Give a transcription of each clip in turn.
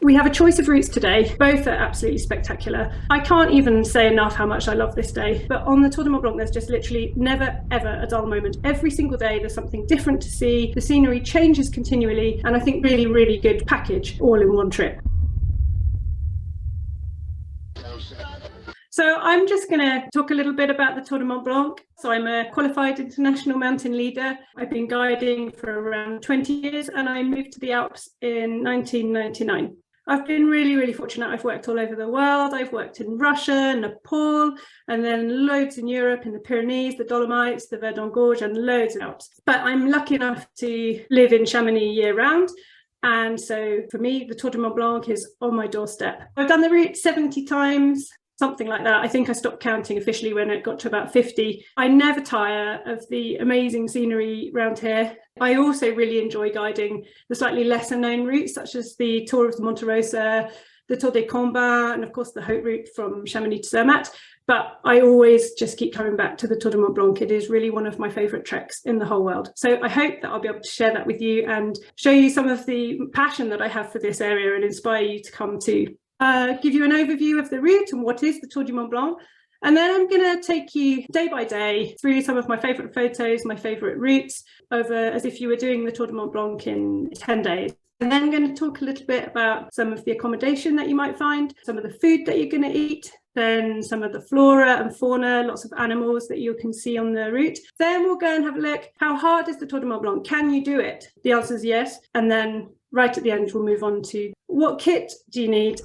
We have a choice of routes today. Both are absolutely spectacular. I can't even say enough how much I love this day. But on the Tour du Mont Blanc, there's just literally never, ever a dull moment. Every single day, there's something different to see. The scenery changes continually. And I think really, really good package all in one trip. So I'm just going to talk a little bit about the Tour du Mont Blanc. So I'm a qualified international mountain leader. I've been guiding for around 20 years and I moved to the Alps in 1999. I've been really, really fortunate. I've worked all over the world. I've worked in Russia, Nepal, and then loads in Europe, in the Pyrenees, the Dolomites, the Verdon Gorge, and loads in Alps. But I'm lucky enough to live in Chamonix year round. And so for me, the Tour du Mont Blanc is on my doorstep. I've done the route 70 times. Something like that. I think I stopped counting officially when it got to about 50. I never tire of the amazing scenery around here. I also really enjoy guiding the slightly lesser known routes, such as the Tour of the Monte Rosa, the Tour des Combats, and of course the Haute Route from Chamonix to Zermatt. But I always just keep coming back to the Tour du Mont Blanc. It is really one of my favourite treks in the whole world. So I hope that I'll be able to share that with you and show you some of the passion that I have for this area and inspire you to come too. Give you an overview of the route and what is the Tour du Mont Blanc. And then I'm going to take you day by day through some of my favourite photos, my favourite routes, over as if you were doing the Tour du Mont Blanc in 10 days. And then I'm going to talk a little bit about some of the accommodation that you might find, some of the food that you're going to eat, then some of the flora and fauna, lots of animals that you can see on the route. Then we'll go and have a look, how hard is the Tour du Mont Blanc? Can you do it? The answer is yes. And then right at the end, we'll move on to what kit do you need?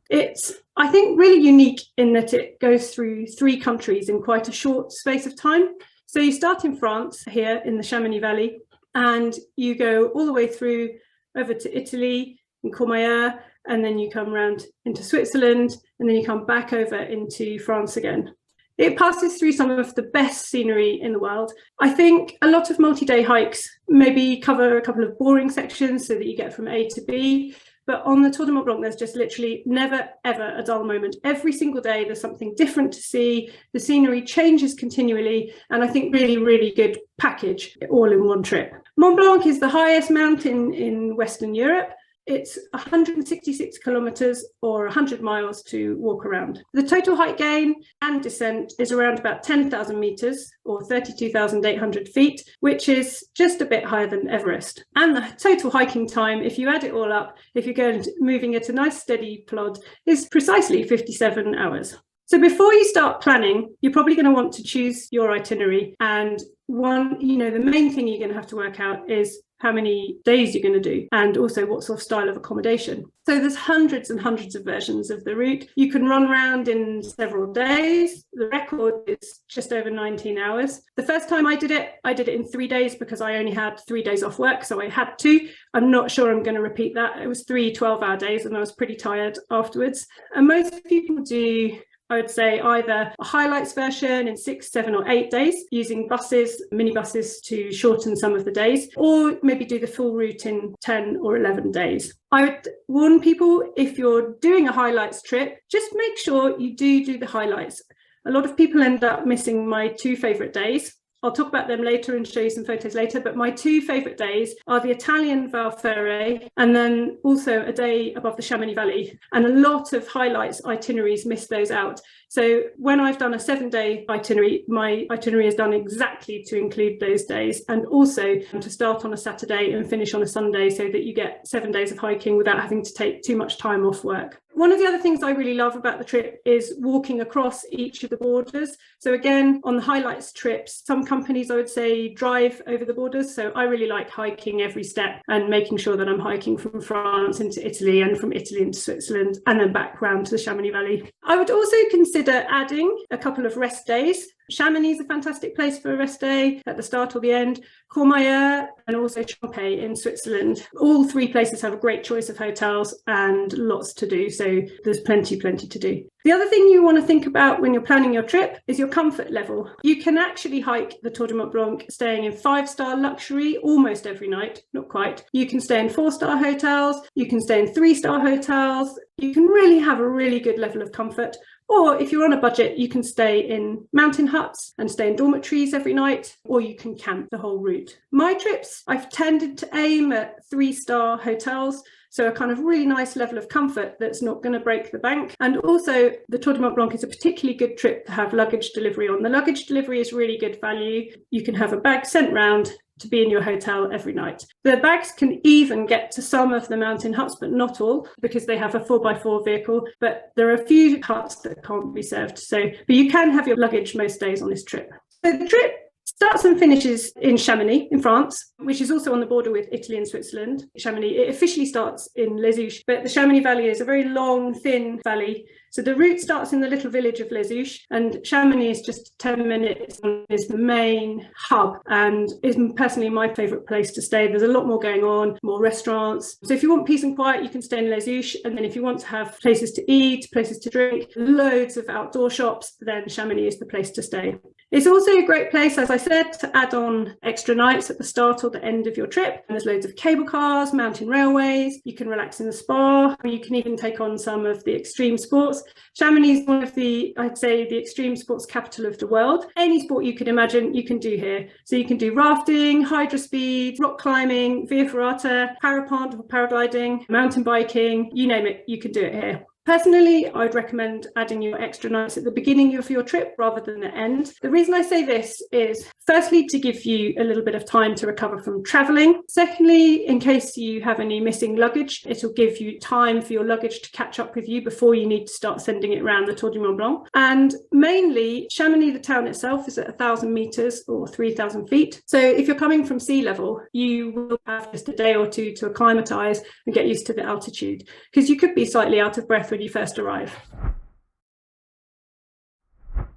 It's, I think, really unique in that it goes through 3 countries in quite a short space of time. So you start in France, here in the Chamonix Valley, and you go all the way through over to Italy, in Courmayeur, and then you come around into Switzerland, and then you come back over into France again. It passes through some of the best scenery in the world. I think a lot of multi-day hikes maybe cover a couple of boring sections so that you get from A to B. But on the Tour du Mont Blanc, there's just literally never, ever a dull moment. Every single day, there's something different to see. The scenery changes continually. And I think really, really good package all in one trip. Mont Blanc is the highest mountain in Western Europe. It's 166 kilometers or 100 miles to walk around. The total height gain and descent is around about 10,000 meters or 32,800 feet, which is just a bit higher than Everest. And the total hiking time, if you add it all up, if you're going moving at a nice steady plod, is precisely 57 hours. So before you start planning, you're probably going to want to choose your itinerary. And the main thing you're going to have to work out is how many days you're going to do, and also what sort of style of accommodation. So there's hundreds and hundreds of versions of the route. You can run around in several days. The record is just over 19 hours. The first time I did it in 3 days because I only had 3 days off work, so I had to. I'm not sure I'm going to repeat that. It was 3 12-hour days and I was pretty tired afterwards. And most people do, I would say, either a highlights version in 6, 7 or 8 days using buses, minibuses to shorten some of the days, or maybe do the full route in 10 or 11 days. I would warn people, if you're doing a highlights trip, just make sure you do the highlights. A lot of people end up missing my 2 favourite days. I'll talk about them later and show you some photos later, but my 2 favourite days are the Italian Val Ferret and then also a day above the Chamonix Valley. And a lot of highlights itineraries miss those out. So when I've done a 7-day itinerary, my itinerary is done exactly to include those days, and also to start on a Saturday and finish on a Sunday so that you get 7 days of hiking without having to take too much time off work. One of the other things I really love about the trip is walking across each of the borders. So again, on the highlights trips, some companies, I would say, drive over the borders. So I really like hiking every step and making sure that I'm hiking from France into Italy and from Italy into Switzerland and then back round to the Chamonix Valley. I would also consider adding a couple of rest days. Chamonix is a fantastic place for a rest day at the start or the end. Courmayeur and also Champay in Switzerland. All 3 places have a great choice of hotels and lots to do. So there's plenty to do. The other thing you want to think about when you're planning your trip is your comfort level. You can actually hike the Tour du Mont Blanc staying in 5-star luxury almost every night, not quite. You can stay in 4-star hotels. You can stay in 3-star hotels. You can really have a really good level of comfort. Or if you're on a budget, you can stay in mountain huts and stay in dormitories every night, or you can camp the whole route. My trips, I've tended to aim at 3-star hotels, so a kind of really nice level of comfort that's not going to break the bank. And also the Tour du Mont Blanc is a particularly good trip to have luggage delivery on. The luggage delivery is really good value. You can have a bag sent round to be in your hotel every night. The bags can even get to some of the mountain huts, but not all, because they have a 4x4 vehicle. But there are a few huts that can't be served. But you can have your luggage most days on this trip. So the trip starts and finishes in Chamonix in France, which is also on the border with Italy and Switzerland. Chamonix, it officially starts in Les Houches, but the Chamonix Valley is a very long, thin valley. So the route starts in the little village of Les Houches, and Chamonix is just 10 minutes, is the main hub, and is personally my favourite place to stay. There's a lot more going on, more restaurants. So if you want peace and quiet, you can stay in Les Houches, and then if you want to have places to eat, places to drink, loads of outdoor shops, then Chamonix is the place to stay. It's also a great place, as I said, to add on extra nights at the start or the end of your trip. And there's loads of cable cars, mountain railways, you can relax in the spa, or you can even take on some of the extreme sports. Chamonix is one of the, I'd say, the extreme sports capital of the world. Any sport you could imagine, you can do here. So you can do rafting, hydro speed, rock climbing, via ferrata, parapente or paragliding, mountain biking, you name it, you can do it here. Personally, I'd recommend adding your extra nights at the beginning of your trip rather than the end. The reason I say this is, firstly, to give you a little bit of time to recover from travelling. Secondly, in case you have any missing luggage, it'll give you time for your luggage to catch up with you before you need to start sending it around the Tour du Mont Blanc. And mainly, Chamonix, the town itself, is at 1,000 metres or 3,000 feet. So if you're coming from sea level, you will have just a day or two to acclimatise and get used to the altitude, because you could be slightly out of breath when you first arrive.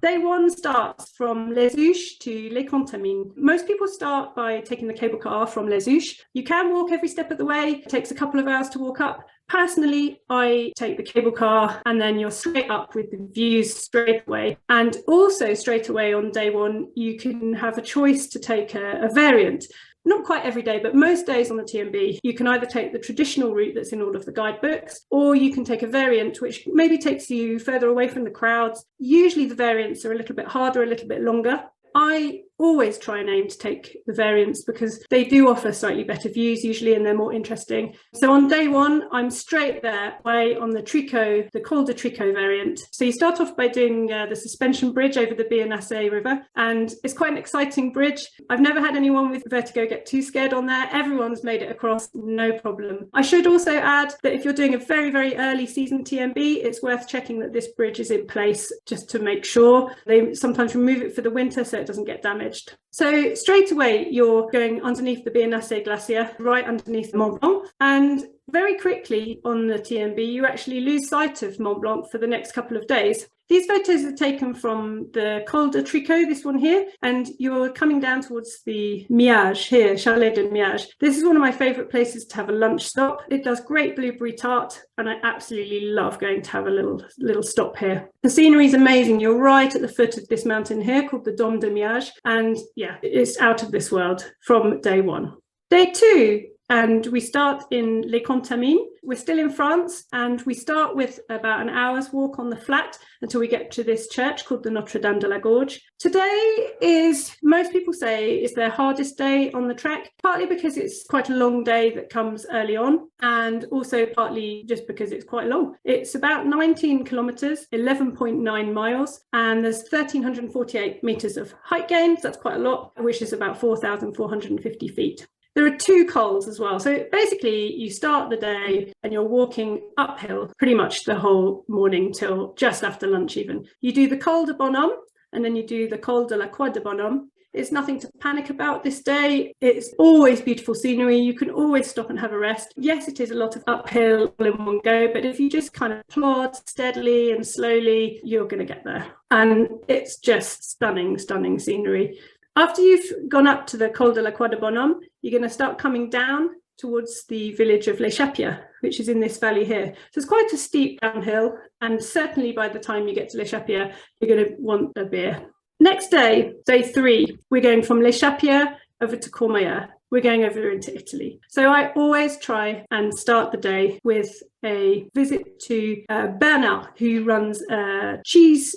Day one starts from Les Houches to Les Contamines. Most people start by taking the cable car from Les Houches. You can walk every step of the way. It takes a couple of hours to walk up. Personally, I take the cable car and then you're straight up with the views straight away. And also straight away on day one, you can have a choice to take a variant. Not quite every day, but most days on the TMB, you can either take the traditional route that's in all of the guidebooks, or you can take a variant which maybe takes you further away from the crowds. Usually the variants are a little bit harder, a little bit longer. I always try and aim to take the variants because they do offer slightly better views usually, and they're more interesting. So on day one, I'm straight there way on the Tricot, the Col de Tricot variant. So you start off by doing the suspension bridge over the Biennacé River, and it's quite an exciting bridge. I've never had anyone with vertigo get too scared on there. Everyone's made it across, no problem. I should also add that if you're doing a very, very early season TMB, it's worth checking that this bridge is in place just to make sure. They sometimes remove it for the winter so it doesn't get damaged. So straight away, you're going underneath the Biennacé Glacier, right underneath the Mont Blanc. And very quickly on the TMB, you actually lose sight of Mont Blanc for the next couple of days. These photos are taken from the Col de Tricot, this one here, and you're coming down towards the Miage here, Chalet de Miage. This is one of my favourite places to have a lunch stop. It does great blueberry tart, and I absolutely love going to have a little stop here. The scenery is amazing. You're right at the foot of this mountain here called the Dôme de Miage, and yeah, it's out of this world from day one. Day two, and we start in Les Contamines. We're still in France, and we start with about an hour's walk on the flat until we get to this church called the Notre Dame de la Gorge. Today is, most people say, is their hardest day on the trek, partly because it's quite a long day that comes early on, and also partly just because it's quite long. It's about 19 kilometres, 11.9 miles, and there's 1,348 metres of height gain, so that's quite a lot, which is about 4,450 feet. There are two cols as well. So basically you start the day and you're walking uphill pretty much the whole morning till just after lunch even. You do the Col de Bonhomme and then you do the Col de la Croix de Bonhomme. It's nothing to panic about this day. It's always beautiful scenery. You can always stop and have a rest. Yes, it is a lot of uphill all in one go, but if you just kind of plod steadily and slowly, you're going to get there. And it's just stunning, stunning scenery. After you've gone up to the Col de la Croix de Bonhomme, you're going to start coming down towards the village of Les Chapiers, which is in this valley here. So it's quite a steep downhill, and certainly by the time you get to Les Chapiers, you're going to want a beer. Next day, day three, we're going from Les Chapiers over to Courmayeur. we're going over into Italy. So I always try and start the day with a visit to Bernard, who runs a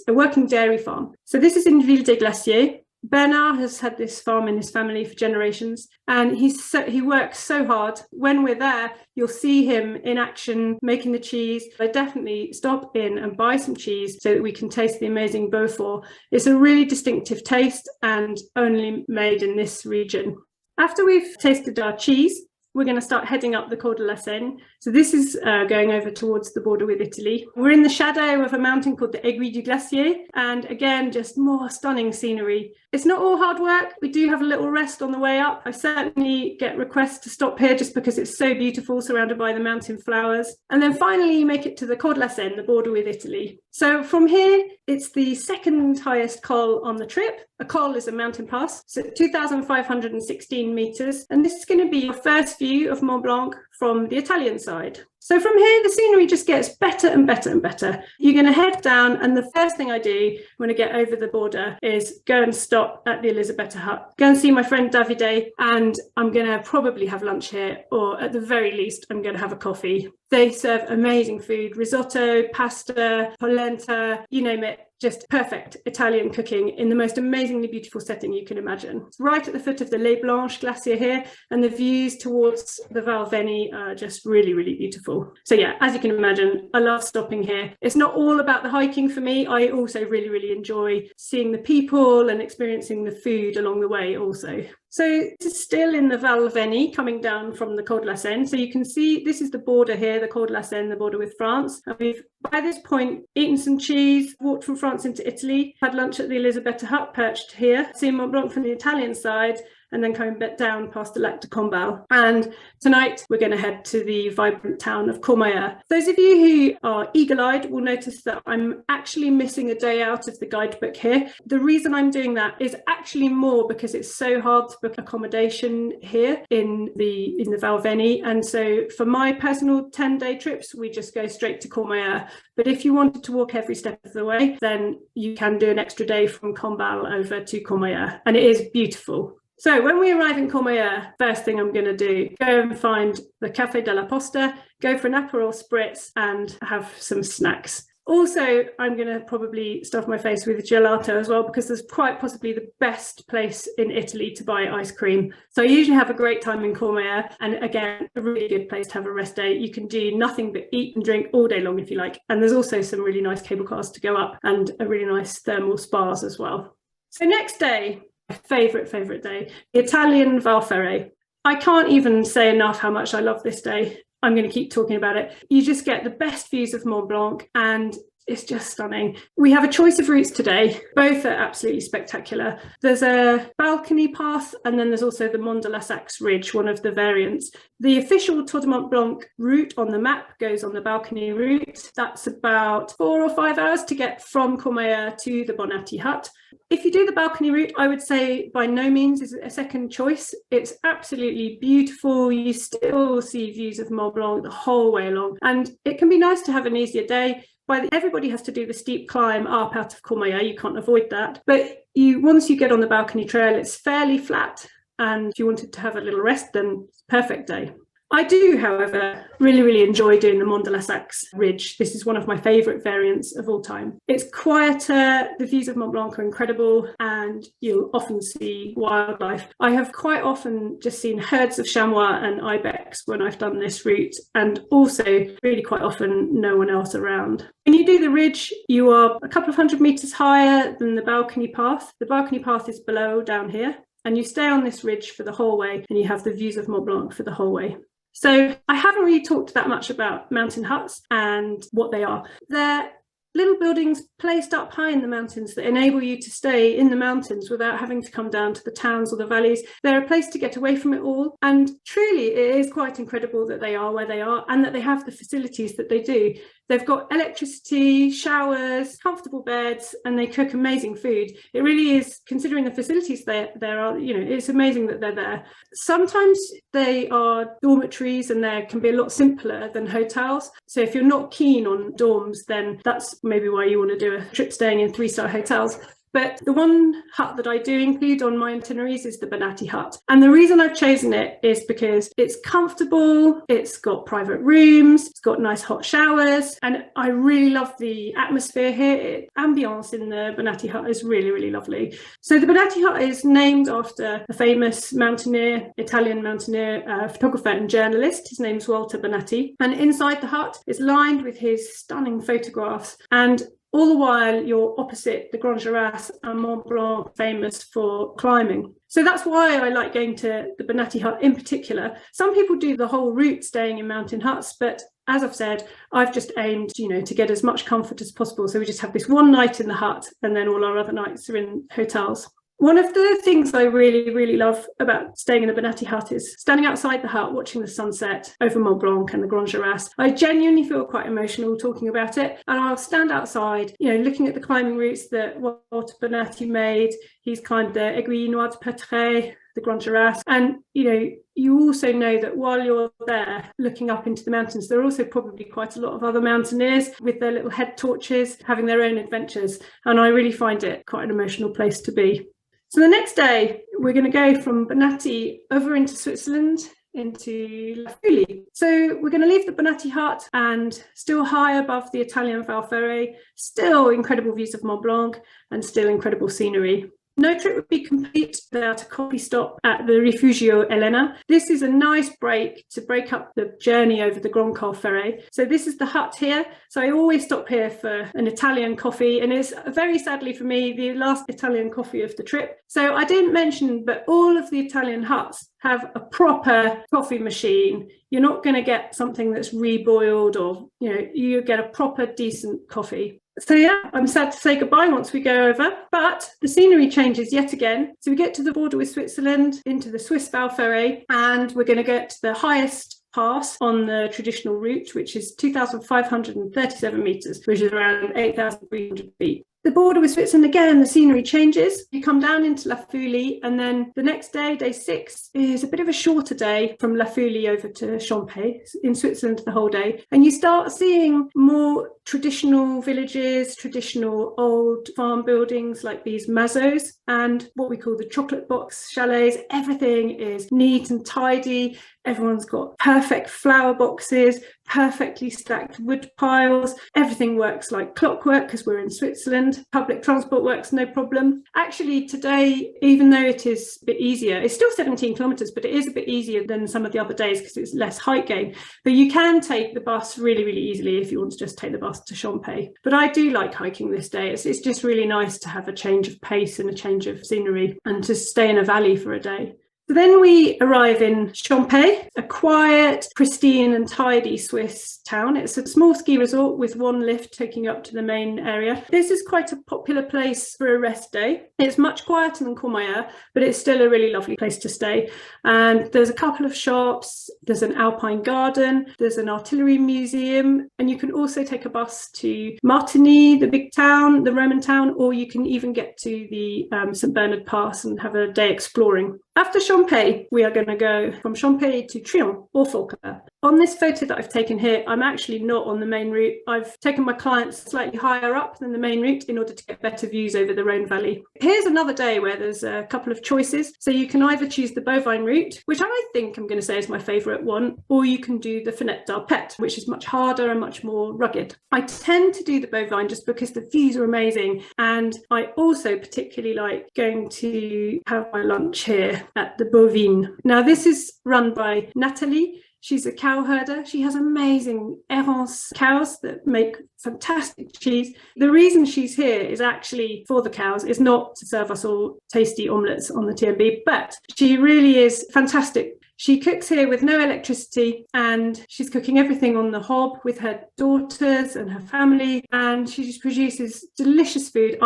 working dairy farm. So this is in Ville des Glaciers. Bernard has had this farm in his family for generations, and he works so hard. When we're there, you'll see him in action making the cheese. I definitely stop in and buy some cheese so that we can taste the amazing Beaufort. It's a really distinctive taste and only made in this region. After we've tasted our cheese, we're going to start heading up the Col de la Seine. So this is going over towards the border with Italy. We're in the shadow of a mountain called the Aiguille du Glacier. And again, just more stunning scenery. It's not all hard work. We do have a little rest on the way up. I certainly get requests to stop here just because it's so beautiful, surrounded by the mountain flowers. And then finally, you make it to the Col de la Seine, the border with Italy. So from here, it's the second highest col on the trip. A col is a mountain pass, so 2,516 meters. And this is going to be your first view of Mont Blanc from the Italian side. So from here, the scenery just gets better and better and better. You're going to head down, and the first thing I do when I get over the border is go and stop at the Elisabetta hut, go and see my friend Davide, and I'm going to probably have lunch here, or at the very least, I'm going to have a coffee. They serve amazing food, risotto, pasta, polenta, you name it. Just perfect Italian cooking in the most amazingly beautiful setting you can imagine. It's right at the foot of the Les Blanches glacier here, and the views towards the Val Veni are just really, really beautiful. So yeah, as you can imagine, I love stopping here. It's not all about the hiking for me. I also really, really enjoy seeing the people and experiencing the food along the way also. So this is still in the Val Veni, coming down from the Col de la Seine. So you can see this is the border here, the Col de la Seine, the border with France. And we've, by this point, eaten some cheese, walked from France into Italy, had lunch at the Elisabetta hut, perched here, seen Mont Blanc from the Italian side, and then coming back down past the Lac de Combal. And tonight we're going to head to the vibrant town of Courmayeur. Those of you who are eagle-eyed will notice that I'm actually missing a day out of the guidebook here. The reason I'm doing that is actually more because it's so hard to book accommodation here in the Val Veni. And so for my personal 10-day trips, we just go straight to Courmayeur. But if you wanted to walk every step of the way, then you can do an extra day from Combal over to Courmayeur. And it is beautiful. So when we arrive in Courmayeur, first thing I'm going to do, go and find the Café de la Posta, go for an Aperol Spritz and have some snacks. Also, I'm going to probably stuff my face with gelato as well, because there's quite possibly the best place in Italy to buy ice cream. So I usually have a great time in Courmayeur, and again, a really good place to have a rest day. You can do nothing but eat and drink all day long if you like. And there's also some really nice cable cars to go up and a really nice thermal spas as well. So next day, my favourite day, the Italian Val Ferret. I can't even say enough how much I love this day. I'm going to keep talking about it. You just get the best views of Mont Blanc, and it's just stunning. We have a choice of routes today. Both are absolutely spectacular. There's a balcony path, and then there's also the Mont de la Saxe Ridge, one of the variants. The official Tour du Mont Blanc route on the map goes on the balcony route. That's about 4 or 5 hours to get from Courmayeur to the Bonatti hut. If you do the balcony route, I would say by no means is it a second choice. It's absolutely beautiful. You still see views of Mont Blanc the whole way along. And it can be nice to have an easier day. Everybody has to do the steep climb up out of Courmayeur. You can't avoid that. But once you get on the balcony trail, it's fairly flat. And if you wanted to have a little rest, then it's a perfect day. I do, however, really enjoy doing the Mont de la Saxe Ridge. This is one of my favourite variants of all time. It's quieter, the views of Mont Blanc are incredible, and you'll often see wildlife. I have quite often just seen herds of chamois and ibex when I've done this route, and also really quite often no one else around. When you do the ridge, you are a couple of 100 metres higher than the balcony path. The balcony path is below, down here, and you stay on this ridge for the whole way, and you have the views of Mont Blanc for the whole way. So I haven't really talked that much about mountain huts and what they are. They're little buildings placed up high in the mountains that enable you to stay in the mountains without having to come down to the towns or the valleys. They're a place to get away from it all. And truly, it is quite incredible that they are where they are and that they have the facilities that they do. They've got electricity, showers, comfortable beds, and they cook amazing food. It really is, considering the facilities there are, it's amazing that they're there. Sometimes they are dormitories and they can be a lot simpler than hotels. So if you're not keen on dorms, then that's maybe why you want to do a trip staying in 3-star hotels. But the one hut that I do include on my itineraries is the Bonatti hut. And the reason I've chosen it is because it's comfortable, it's got private rooms, it's got nice hot showers, and I really love the atmosphere here. Ambience in the Bonatti hut is really, really lovely. So the Bonatti hut is named after a famous mountaineer, Italian mountaineer, photographer and journalist. His name's Walter Bonatti. And inside the hut is lined with his stunning photographs. And all the while, you're opposite the Grand Girasse and Mont Blanc, famous for climbing. So that's why I like going to the Bonatti hut in particular. Some people do the whole route staying in mountain huts, but as I've said, I've just aimed, to get as much comfort as possible. So we just have this one night in the hut, and then all our other nights are in hotels. One of the things I really, really love about staying in the Bonatti hut is standing outside the hut, watching the sunset over Mont Blanc and the Grand Girasse. I genuinely feel quite emotional talking about it. And I'll stand outside, looking at the climbing routes that Walter Bonatti made. He's climbed the Aiguille Noire de Pertray, the Grand Girasse. And, you also know that while you're there looking up into the mountains, there are also probably quite a lot of other mountaineers with their little head torches, having their own adventures. And I really find it quite an emotional place to be. So the next day, we're going to go from Bonatti over into Switzerland, into La Feuille. So we're going to leave the Bonatti hut and still high above the Italian Val Ferret, still incredible views of Mont Blanc and still incredible scenery. No trip would be complete without a coffee stop at the Rifugio Elena. This is a nice break to break up the journey over the Grand Col Ferret. So this is the hut here. So I always stop here for an Italian coffee, and it's very sadly for me the last Italian coffee of the trip. So I didn't mention, but all of the Italian huts have a proper coffee machine. You're not going to get something that's reboiled, or you get a proper decent coffee. So yeah, I'm sad to say goodbye once we go over, but the scenery changes yet again. So we get to the border with Switzerland, into the Swiss Val Ferret, and we're going to get to the highest pass on the traditional route, which is 2,537 meters, which is around 8,300 feet. The border with Switzerland, again, the scenery changes. You come down into La Feuille, and then the next day, day 6, is a bit of a shorter day from La Feuille over to Champay, in Switzerland the whole day. And you start seeing more traditional villages, traditional old farm buildings like these mazos, and what we call the chocolate box chalets. Everything is neat and tidy. Everyone's got perfect flower boxes, perfectly stacked wood piles. Everything works like clockwork because we're in Switzerland. Public transport works no problem. Actually, today, even though it is a bit easier, it's still 17 kilometers, but it is a bit easier than some of the other days because it's less height gain. But you can take the bus really, really easily if you want to just take the bus to Champay. But I do like hiking this day. It's just really nice to have a change of pace and a change of scenery and to stay in a valley for a day. So then we arrive in Champay, a quiet, pristine and tidy Swiss town. It's a small ski resort with one lift taking up to the main area. This is quite a popular place for a rest day. It's much quieter than Courmayeur, but it's still a really lovely place to stay. And there's a couple of shops, there's an alpine garden, there's an artillery museum, and you can also take a bus to Martigny, the big town, the Roman town, or you can even get to the St. Bernard Pass and have a day exploring. After Champay, we are going to go from Champay to Trient or Falconer. On this photo that I've taken here, I'm actually not on the main route. I've taken my clients slightly higher up than the main route in order to get better views over the Rhone Valley. Here's another day where there's a couple of choices. So you can either choose the bovine route, which I think I'm going to say is my favourite one, or you can do the Fenêtre d'Arpette, which is much harder and much more rugged. I tend to do the bovine just because the views are amazing. And I also particularly like going to have my lunch here at the Bovine. Now, this is run by Nathalie. She's a cow herder. She has amazing Errance cows that make fantastic cheese. The reason she's here is actually for the cows. It's not to serve us all tasty omelettes on the TMB, but she really is fantastic. She cooks here with no electricity, and she's cooking everything on the hob with her daughters and her family, and she just produces delicious food.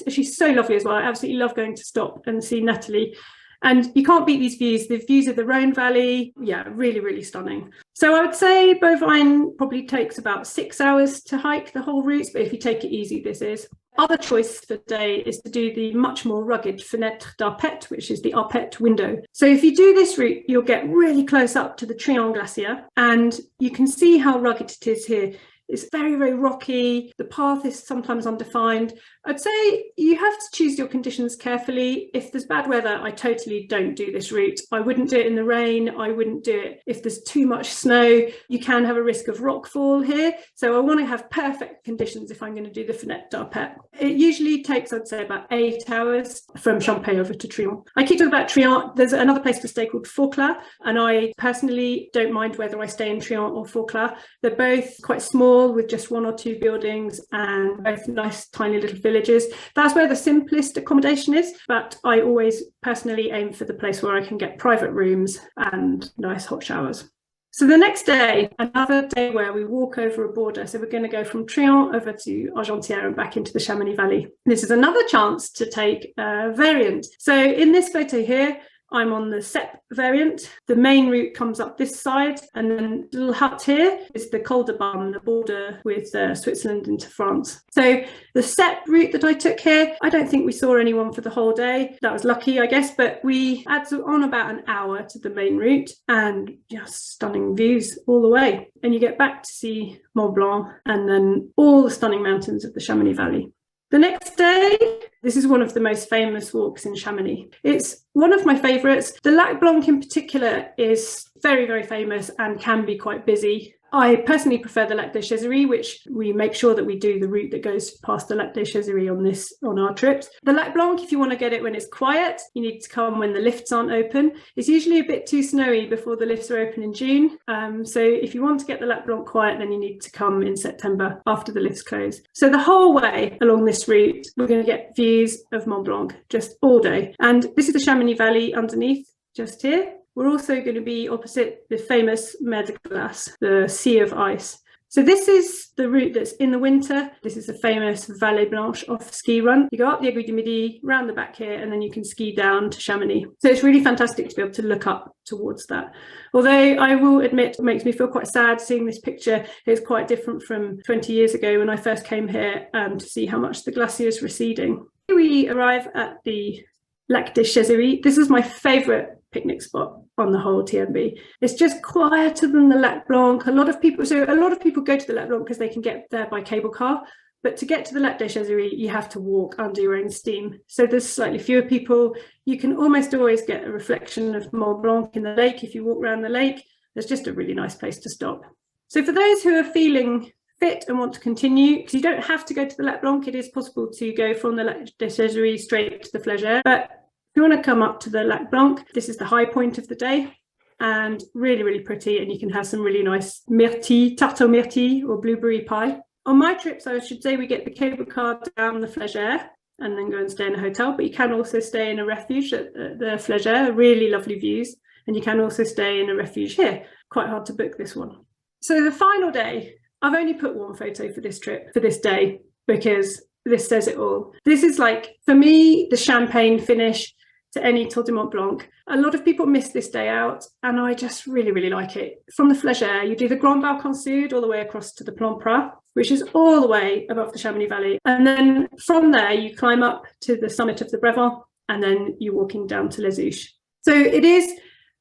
She's so lovely as well. I absolutely love going to stop and see Nathalie. And you can't beat these views. The views of the Rhone Valley, yeah, really, really stunning. So I would say bovine probably takes about 6 hours to hike the whole route, but if you take it easy, this is. Other choice for the day is to do the much more rugged Fenêtre d'Arpette, which is the Arpette window. So if you do this route, you'll get really close up to the Trient Glacier, and you can see how rugged it is here. It's very, very rocky. The path is sometimes undefined, I'd say you have to choose your conditions carefully. If there's bad weather, I totally don't do this route. I wouldn't do it in the rain. I wouldn't do it if there's too much snow. You can have a risk of rockfall here. So I want to have perfect conditions if I'm going to do the Fenêtre d'Arpet. It usually takes, I'd say, about 8 hours from Champey over to Trion. I keep talking about Trion. There's another place to stay called Fauclas, and I personally don't mind whether I stay in Trion or Fauclas. They're both quite small with just 1 or 2 buildings and both nice tiny little villages. That's where the simplest accommodation is, but I always personally aim for the place where I can get private rooms and nice hot showers. So the next day, another day where we walk over a border. So we're going to go from Trion over to Argentière and back into the Chamonix Valley. This is another chance to take a variant. So in this photo here, I'm on the CEP variant. The main route comes up this side, and then the little hut here is the Col de Balme, the border with Switzerland into France. So the CEP route that I took here, I don't think we saw anyone for the whole day. That was lucky, I guess, but we had on about an hour to the main route and just stunning views all the way. And you get back to see Mont Blanc and then all the stunning mountains of the Chamonix Valley. The next day, this is one of the most famous walks in Chamonix. It's one of my favourites. The Lac Blanc in particular is very, very famous and can be quite busy. I personally prefer the Lac des Chézeries, which we make sure that we do the route that goes past the Lac des Chézeries on our trips. The Lac Blanc, if you want to get it when it's quiet, you need to come when the lifts aren't open. It's usually a bit too snowy before the lifts are open in June. So if you want to get the Lac Blanc quiet, then you need to come in September after the lifts close. So the whole way along this route, we're going to get views of Mont Blanc just all day. And this is the Chamonix Valley underneath, just here. We're also going to be opposite the famous Mer de Glace, the Sea of Ice. So this is the route that's in the winter. This is the famous Vallée Blanche off ski run. You go up the Aiguille du Midi, round the back here, and then you can ski down to Chamonix. So it's really fantastic to be able to look up towards that. Although I will admit, it makes me feel quite sad seeing this picture. It's quite different from 20 years ago when I first came here to see how much the glacier is receding. Here we arrive at the Lac des Chézeries. This is my favourite picnic spot on the whole TMB. It's just quieter than the Lac Blanc. A lot of people go to the Lac Blanc because they can get there by cable car, but to get to the Lac des Chézeries, you have to walk under your own steam. So there's slightly fewer people. You can almost always get a reflection of Mont Blanc in the lake if you walk around the lake. There's just a really nice place to stop. So for those who are feeling fit and want to continue, because you don't have to go to the Lac Blanc, it is possible to go from the Lac des Chézeries straight to the Flégère. But if you want to come up to the Lac Blanc, this is the high point of the day and really, really pretty. And you can have some really nice myrtille, tarte aux myrtilles or blueberry pie. On my trips, I should say we get the cable car down the Flégère and then go and stay in a hotel. But you can also stay in a refuge at the Flégère, really lovely views. And you can also stay in a refuge here. Quite hard to book this one. So the final day, I've only put one photo for this trip, for this day, because this says it all. This is like, for me, the champagne finish to any Tour du Mont Blanc. A lot of people miss this day out, and I just really, really like it. From the Flégère, you do the Grand Balcon Sud all the way across to the Plan Prat, which is all the way above the Chamonix Valley. And then from there, you climb up to the summit of the Brevant, and then you're walking down to Les Houches. So it is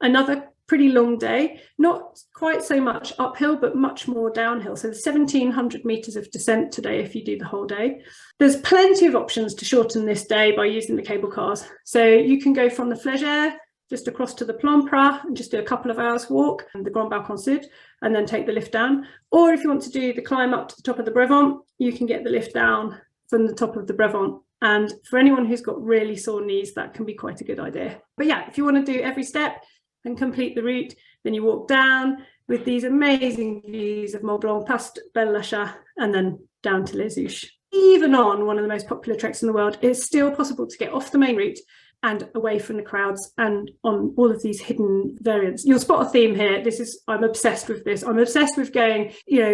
another pretty long day, not quite so much uphill, but much more downhill. So there's 1,700 meters of descent today if you do the whole day. There's plenty of options to shorten this day by using the cable cars. So you can go from the Flégère just across to the Plan Prat and just do a couple of hours walk and the Grand Balcon Sud and then take the lift down. Or if you want to do the climb up to the top of the Brevant, you can get the lift down from the top of the Brevant. And for anyone who's got really sore knees, that can be quite a good idea. But yeah, if you want to do every step and complete the route, then you walk down with these amazing views of Mont Blanc past Belle-Lachat and then down to Les Houches. Even on one of the most popular treks in the world, it's still possible to get off the main route and away from the crowds and on all of these hidden variants. You'll spot a theme here. I'm obsessed with this. I'm obsessed with going,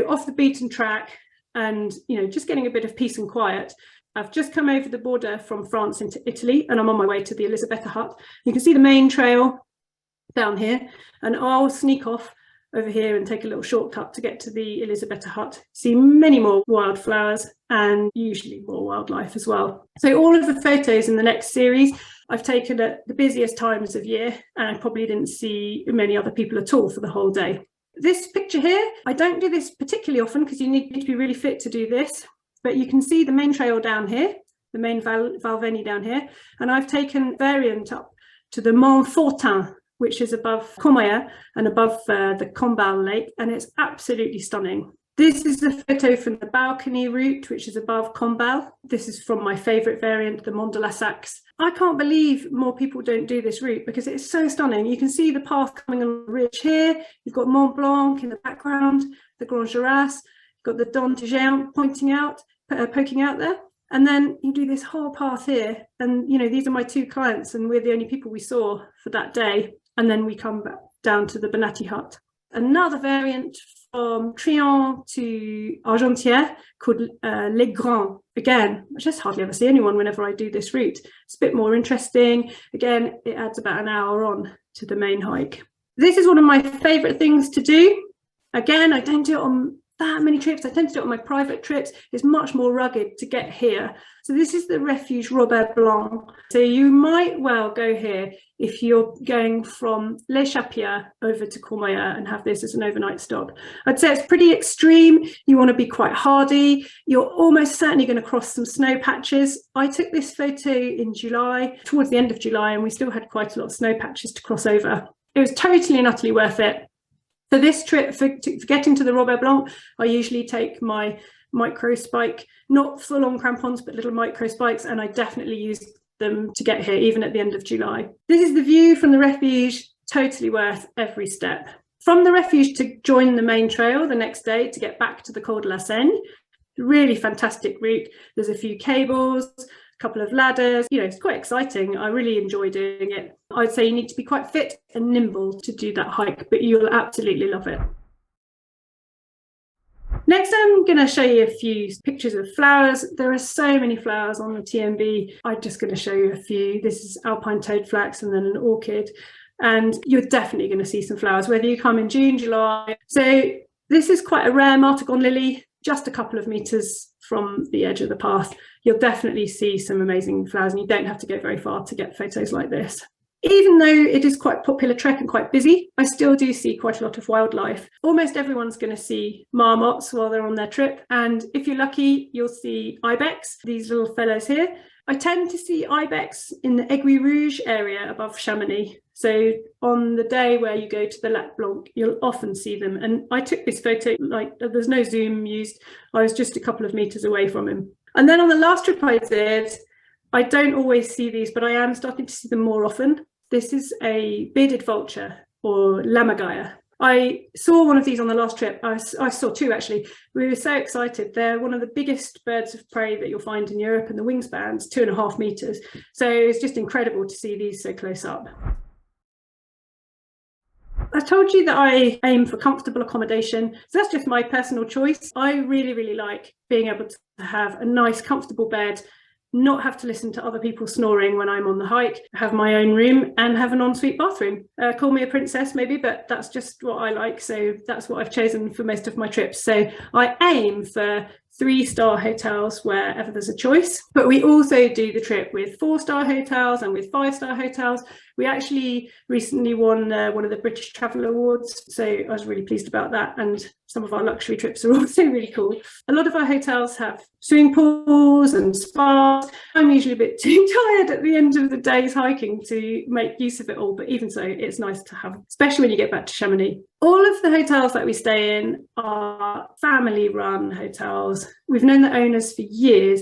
off the beaten track and, just getting a bit of peace and quiet. I've just come over the border from France into Italy and I'm on my way to the Elisabetta hut. You can see the main trail down here, and I'll sneak off over here and take a little shortcut to get to the Elisabetta hut. See many more wildflowers and usually more wildlife as well. So all of the photos in the next series I've taken at the busiest times of year, and I probably didn't see many other people at all for the whole day. This picture here, I don't do this particularly often because you need to be really fit to do this, but you can see the main trail down here. the main Valveni down here, and I've taken variant up to the Mont Fortin, which is above Courmayeur and above the Combal Lake, and it's absolutely stunning. This is the photo from the balcony route, which is above Combal. This is from my favourite variant, the Mont de la Saxe. I can't believe more people don't do this route because it's so stunning. You can see the path coming on the ridge here. You've got Mont Blanc in the background, the Grand Jurasse. You've got the Dent du Géant poking out there. And then you do this whole path here. And, you know, these are my two clients and we're the only people we saw for that day. And then we come back down to the Bonatti hut. Another variant from Trian to Argentière called Les Grands. Again, I just hardly ever see anyone whenever I do this route. It's a bit more interesting. Again, it adds about an hour on to the main hike. This is one of my favourite things to do. Again, I don't do it on that many trips. I tend to do it on my private trips. It's much more rugged to get here. So this is the Refuge Robert Blanc. So you might well go here if you're going from Les Chapières over to Courmayeur and have this as an overnight stop. I'd say it's pretty extreme. You want to be quite hardy. You're almost certainly going to cross some snow patches. I took this photo in July, towards the end of July, and we still had quite a lot of snow patches to cross over. It was totally and utterly worth it. For this trip, for getting to the Robert Blanc, I usually take my micro spike, not full-on crampons, but little micro spikes, and I definitely use them to get here, even at the end of July. This is the view from the refuge, totally worth every step. From the refuge to join the main trail the next day to get back to the Col de la Seine, really fantastic route. There's a few cables, a couple of ladders, you know, it's quite exciting. I really enjoy doing it. I'd say you need to be quite fit and nimble to do that hike, but you'll absolutely love it. Next, I'm going to show you a few pictures of flowers. There are so many flowers on the TMB. I'm just going to show you a few. This is alpine toadflax and then an orchid. And you're definitely going to see some flowers, whether you come in June, July. So this is quite a rare Martagon lily, just a couple of metres from the edge of the path. You'll definitely see some amazing flowers and you don't have to go very far to get photos like this. Even though it is quite a popular trek and quite busy, I still do see quite a lot of wildlife. Almost everyone's going to see marmots while they're on their trip. And if you're lucky, you'll see ibex, these little fellows here. I tend to see ibex in the Aiguille Rouge area above Chamonix. So on the day where you go to the Lac Blanc, you'll often see them. And I took this photo, like there's no zoom used. I was just a couple of meters away from him. And then on the last trip I did, I don't always see these, but I am starting to see them more often. This is a bearded vulture, or lammergeier. I saw one of these on the last trip. I saw two actually. We were so excited. They're one of the biggest birds of prey that you'll find in Europe, and the wingspan's 2.5 meters. So it's just incredible to see these so close up. I told you that I aim for comfortable accommodation, so that's just my personal choice. I really, really like being able to have a nice, comfortable bed, not have to listen to other people snoring when I'm on the hike, have my own room and have an ensuite bathroom. Call me a princess maybe, but that's just what I like. So that's what I've chosen for most of my trips. So I aim for 3-star hotels wherever there's a choice, but we also do the trip with 4-star hotels and with 5-star hotels. We actually recently won one of the British Travel Awards, so I was really pleased about that. And some of our luxury trips are also really cool. A lot of our hotels have swimming pools and spas. I'm usually a bit too tired at the end of the day's hiking to make use of it all, but even so, it's nice to have, especially when you get back to Chamonix. All of the hotels that we stay in are family-run hotels. We've known the owners for years,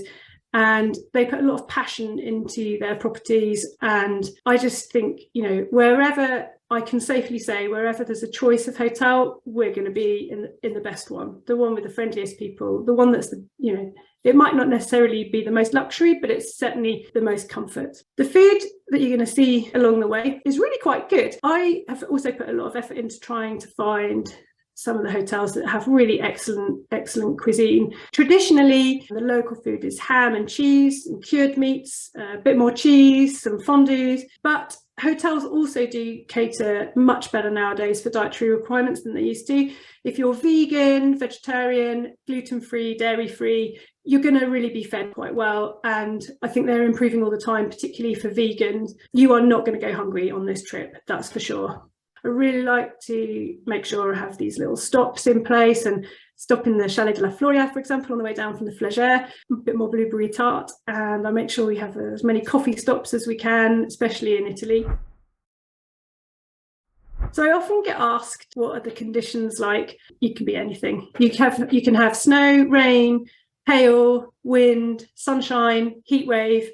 and they put a lot of passion into their properties. And I just think, you know, wherever I can safely say, wherever there's a choice of hotel, we're going to be in the best one, the one with the friendliest people, the one that's, the, you know, it might not necessarily be the most luxury, but it's certainly the most comfort. The food that you're going to see along the way is really quite good. I have also put a lot of effort into trying to find some of the hotels that have really excellent cuisine. Traditionally, the local food is ham and cheese and cured meats, a bit more cheese, some fondues, but hotels also do cater much better nowadays for dietary requirements than they used to. If you're vegan, vegetarian, gluten-free, dairy-free, you're going to really be fed quite well. And I think they're improving all the time, particularly for vegans. You are not going to go hungry on this trip, that's for sure. I really like to make sure I have these little stops in place, and stop in the Chalet de la Flora, for example, on the way down from the Flégère, a bit more blueberry tart, and I make sure we have as many coffee stops as we can, especially in Italy. So I often get asked, what are the conditions like? You can be anything. You can have snow, rain, hail, wind, sunshine, heat wave.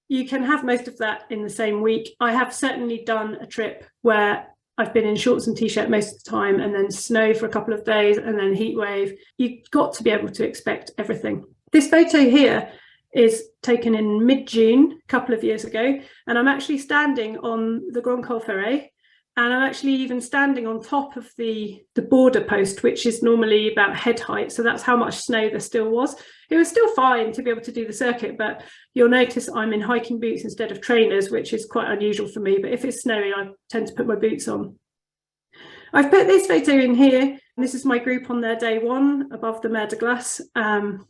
You can have most of that in the same week. I have certainly done a trip where I've been in shorts and t-shirt most of the time, and then snow for a couple of days, and then heat wave. You've got to be able to expect everything. This photo here is taken in mid-June, a couple of years ago, and I'm actually standing on the Grand Col Ferret. And I'm actually even standing on top of the border post, which is normally about head height. So that's how much snow there still was. It was still fine to be able to do the circuit, but you'll notice I'm in hiking boots instead of trainers, which is quite unusual for me. But if it's snowing, I tend to put my boots on. I've put this photo in here. This is my group on their day one above the Mer de Glace.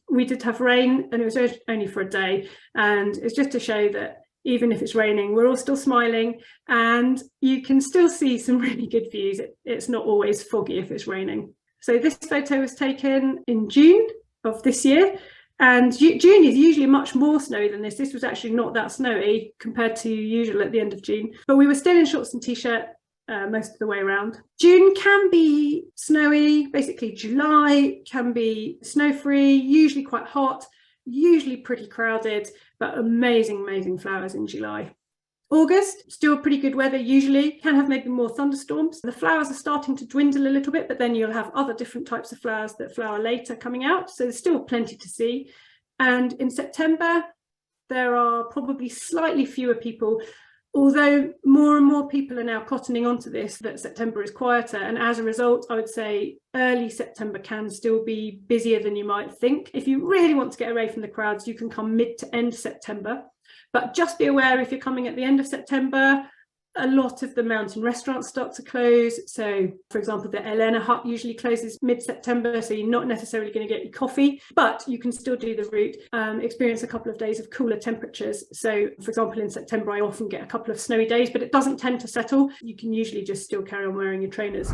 We did have rain, and it was only for a day. And it's just to show that even if it's raining, we're all still smiling, and you can still see some really good views. It's not always foggy if it's raining. So this photo was taken in June of this year, and June is usually much more snowy than this. This was actually not that snowy compared to usual at the end of June, but we were still in shorts and t-shirt most of the way around. June can be snowy, basically July can be snow-free, usually quite hot, usually pretty crowded, but amazing flowers in July. August, still pretty good weather usually, can have maybe more thunderstorms. The flowers are starting to dwindle a little bit, but then you'll have other different types of flowers that flower later coming out, so there's still plenty to see. And in September, there are probably slightly fewer people, although more and more people are now cottoning onto this, that September is quieter. And as a result, I would say early September can still be busier than you might think. If you really want to get away from the crowds, you can come mid to end September. But just be aware, if you're coming at the end of September, a lot of the mountain restaurants start to close. So, for example, the Elena Hut usually closes mid-September, so you're not necessarily going to get your coffee, but you can still do the route, experience a couple of days of cooler temperatures. So, for example, in September, I often get a couple of snowy days, but it doesn't tend to settle. You can usually just still carry on wearing your trainers.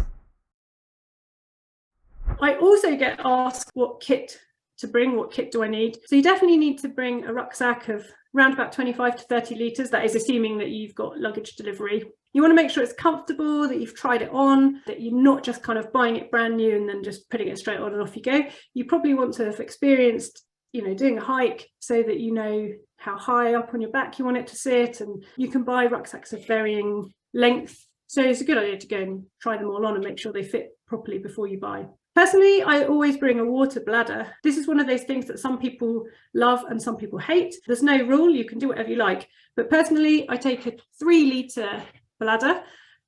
I also get asked what kit to bring, what kit do I need? So you definitely need to bring a rucksack of around about 25 to 30 litres. That is assuming that you've got luggage delivery. You want to make sure it's comfortable, that you've tried it on, that you're not just kind of buying it brand new and then just putting it straight on and off you go. You probably want to have experienced, doing a hike so that you know how high up on your back you want it to sit, and you can buy rucksacks of varying length. So it's a good idea to go and try them all on and make sure they fit properly before you buy. Personally, I always bring a water bladder. This is one of those things that some people love and some people hate. There's no rule, you can do whatever you like. But personally, I take a 3-litre bladder,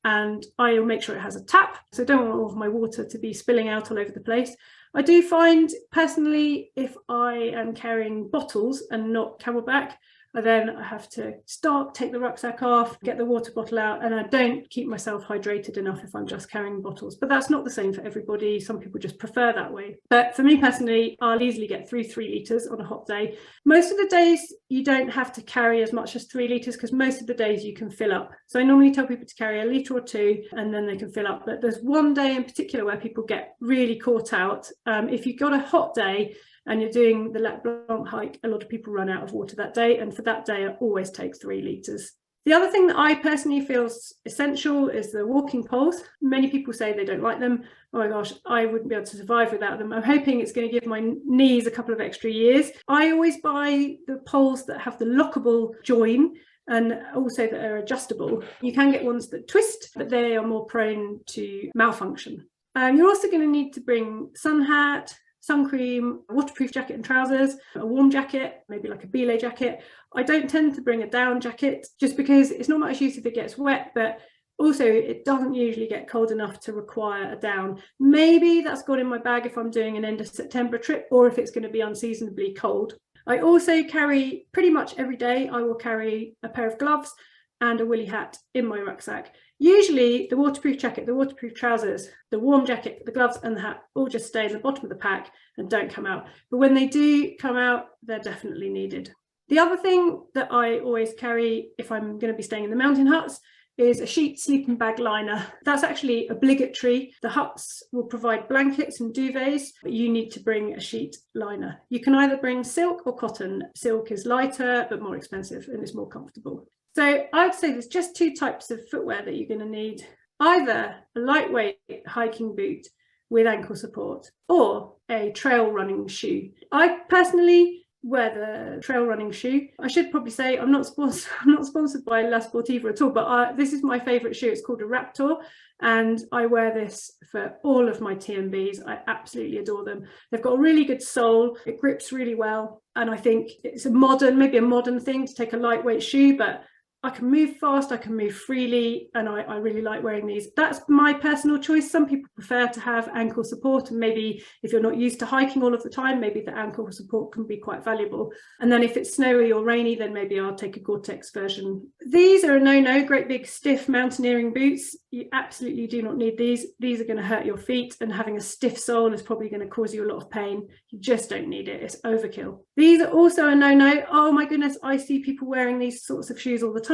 and I'll make sure it has a tap, so I don't want all of my water to be spilling out all over the place. I do find, personally, if I am carrying bottles and not camelback, then I have to stop, take the rucksack off, get the water bottle out, and I don't keep myself hydrated enough if I'm just carrying bottles. But that's not the same for everybody. Some people just prefer that way. But for me personally, I'll easily get through 3 litres on a hot day. Most of the days, you don't have to carry as much as 3 litres, because most of the days you can fill up. So I normally tell people to carry a litre or 2, and then they can fill up. But there's one day in particular where people get really caught out. If you've got a hot day, and you're doing the Lac Blanc hike, a lot of people run out of water that day, and for that day I always take 3 litres. The other thing that I personally feel is essential is the walking poles. Many people say they don't like them. Oh my gosh, I wouldn't be able to survive without them. I'm hoping it's going to give my knees a couple of extra years. I always buy the poles that have the lockable join, and also that are adjustable. You can get ones that twist, but they are more prone to malfunction. You're also going to need to bring sun hat, sun cream, a waterproof jacket and trousers, a warm jacket, maybe like a belay jacket. I don't tend to bring a down jacket just because it's not much use if it gets wet, but also it doesn't usually get cold enough to require a down. Maybe that's got in my bag if I'm doing an end of September trip, or if it's going to be unseasonably cold. I also carry, pretty much every day, I will carry a pair of gloves and a woolly hat in my rucksack. Usually the waterproof jacket, the waterproof trousers, the warm jacket, the gloves and the hat all just stay in the bottom of the pack and don't come out. But when they do come out, they're definitely needed. The other thing that I always carry if I'm going to be staying in the mountain huts is a sheet sleeping bag liner. That's actually obligatory. The huts will provide blankets and duvets, but you need to bring a sheet liner. You can either bring silk or cotton. Silk is lighter but more expensive and it's more comfortable. So I would say there's just two types of footwear that you're going to need. Either a lightweight hiking boot with ankle support or a trail running shoe. I personally wear the trail running shoe. I should probably say I'm not sponsored by La Sportiva at all, but this is my favorite shoe. It's called a Raptor, and I wear this for all of my TMBs. I absolutely adore them. They've got a really good sole. It grips really well, and I think it's maybe a modern thing to take a lightweight shoe, but I can move fast, I can move freely, and I really like wearing these. That's my personal choice. Some people prefer to have ankle support, and maybe if you're not used to hiking all of the time, maybe the ankle support can be quite valuable. And then if it's snowy or rainy, then maybe I'll take a Gore-Tex version. These are a no-no, great big stiff mountaineering boots. You absolutely do not need these. These are going to hurt your feet, and having a stiff sole is probably going to cause you a lot of pain. You just don't need it. It's overkill. These are also a no-no. Oh my goodness, I see people wearing these sorts of shoes all the time.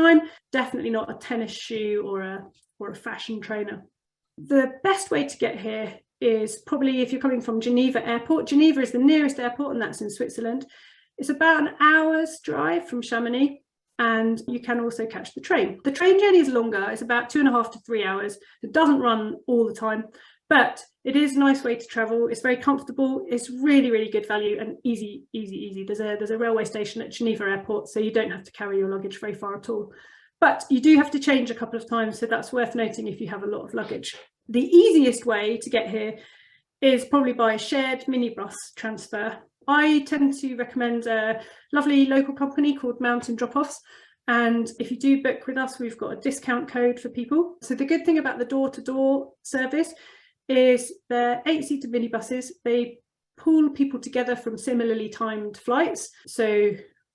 Definitely not a tennis shoe or a fashion trainer. The best way to get here is probably if you're coming from Geneva Airport. Geneva is the nearest airport, and that's in Switzerland. It's about an hour's drive from Chamonix, and you can also catch the train. The train journey is longer. It's about 2.5 to 3 hours. It doesn't run all the time, but it is a nice way to travel. It's very comfortable. It's really, really good value and easy. There's a railway station at Geneva Airport, so you don't have to carry your luggage very far at all. But you do have to change a couple of times, so that's worth noting if you have a lot of luggage. The easiest way to get here is probably by shared minibus transfer. I tend to recommend a lovely local company called Mountain Drop-Offs. And if you do book with us, we've got a discount code for people. So the good thing about the door-to-door service is they're 8-seater minibuses. They pull people together from similarly timed flights. So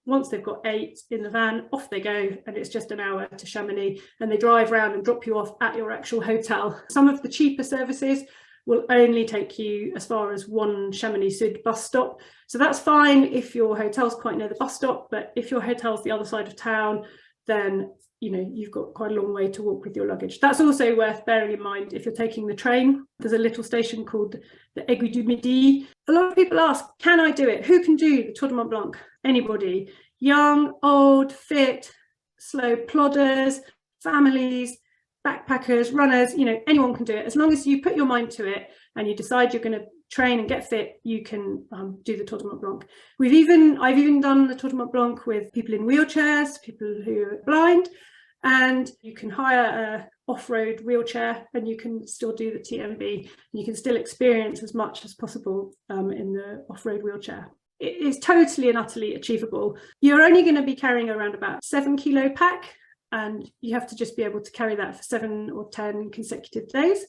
once they've got 8 in the van, off they go, and it's just an hour to Chamonix, and they drive around and drop you off at your actual hotel. Some of the cheaper services will only take you as far as one Chamonix Sud bus stop. So that's fine if your hotel's quite near the bus stop, but if your hotel's the other side of town, then you've got quite a long way to walk with your luggage. That's also worth bearing in mind if you're taking the train. There's a little station called the Aiguille du Midi. A lot of people ask, can I do it? Who can do the Tour du Mont Blanc? Anybody. Young, old, fit, slow plodders, families, backpackers, runners, anyone can do it. As long as you put your mind to it and you decide you're going to train and get fit, you can do the Tour du Mont Blanc. I've even done the Tour du Mont Blanc with people in wheelchairs, people who are blind, and you can hire a off-road wheelchair and you can still do the TMB. You can still experience as much as possible in the off-road wheelchair. It is totally and utterly achievable. You're only going to be carrying around about 7 kilo pack, and you have to just be able to carry that for 7 or 10 consecutive days.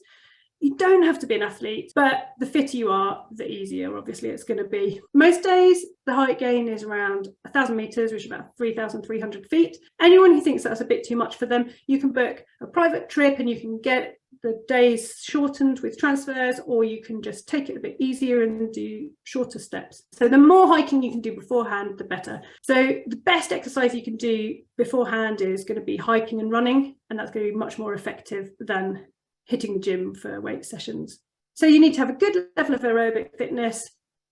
You don't have to be an athlete, but the fitter you are, the easier obviously it's going to be. Most days the height gain is around 1,000 meters, which is about 3,300 feet. Anyone who thinks that's a bit too much for them, you can book a private trip and you can get the days shortened with transfers, or you can just take it a bit easier and do shorter steps. So the more hiking you can do beforehand, the better. So the best exercise you can do beforehand is going to be hiking and running, and that's going to be much more effective than hitting the gym for weight sessions. So you need to have a good level of aerobic fitness.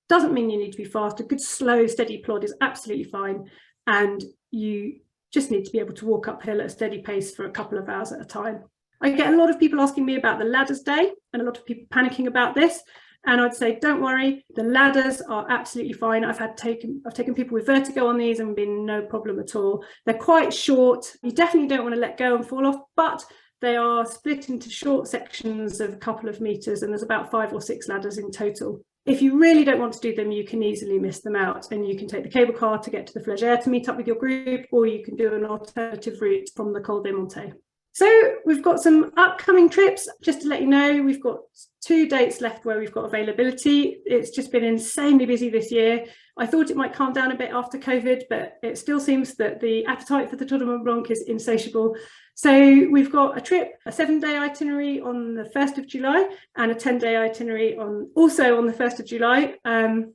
Doesn't mean you need to be fast. A good slow steady plod is absolutely fine, and you just need to be able to walk uphill at a steady pace for a couple of hours at a time. I get a lot of people asking me about the ladders day and a lot of people panicking about this, and I'd say don't worry, the ladders are absolutely fine. I've taken people with vertigo on these and been no problem at all. They're quite short. You definitely don't want to let go and fall off, but they are split into short sections of a couple of meters, and there's about 5 or 6 ladders in total. If you really don't want to do them, you can easily miss them out, and you can take the cable car to get to the Flagère to meet up with your group, or you can do an alternative route from the Col des Montés. So we've got some upcoming trips. Just to let you know, we've got 2 dates left where we've got availability. It's just been insanely busy this year. I thought it might calm down a bit after COVID, but it still seems that the appetite for the Tour du Mont Blanc is insatiable. So we've got a trip, a 7-day itinerary on the 1st of July and a 10-day itinerary also on the 1st of July. And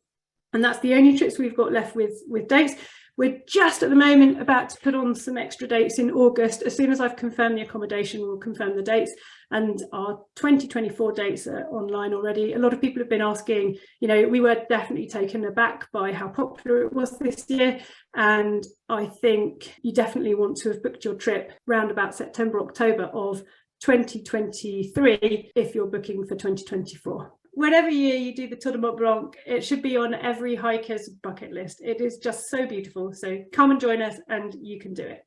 that's the only trips we've got left with dates. We're just at the moment about to put on some extra dates in August. As soon as I've confirmed the accommodation, we'll confirm the dates, and our 2024 dates are online already. A lot of people have been asking, you know, we were definitely taken aback by how popular it was this year, and I think you definitely want to have booked your trip round about September, October of 2023 if you're booking for 2024. Whatever year you do the Tour du Mont Blanc, it should be on every hiker's bucket list. It is just so beautiful. So come and join us and you can do it.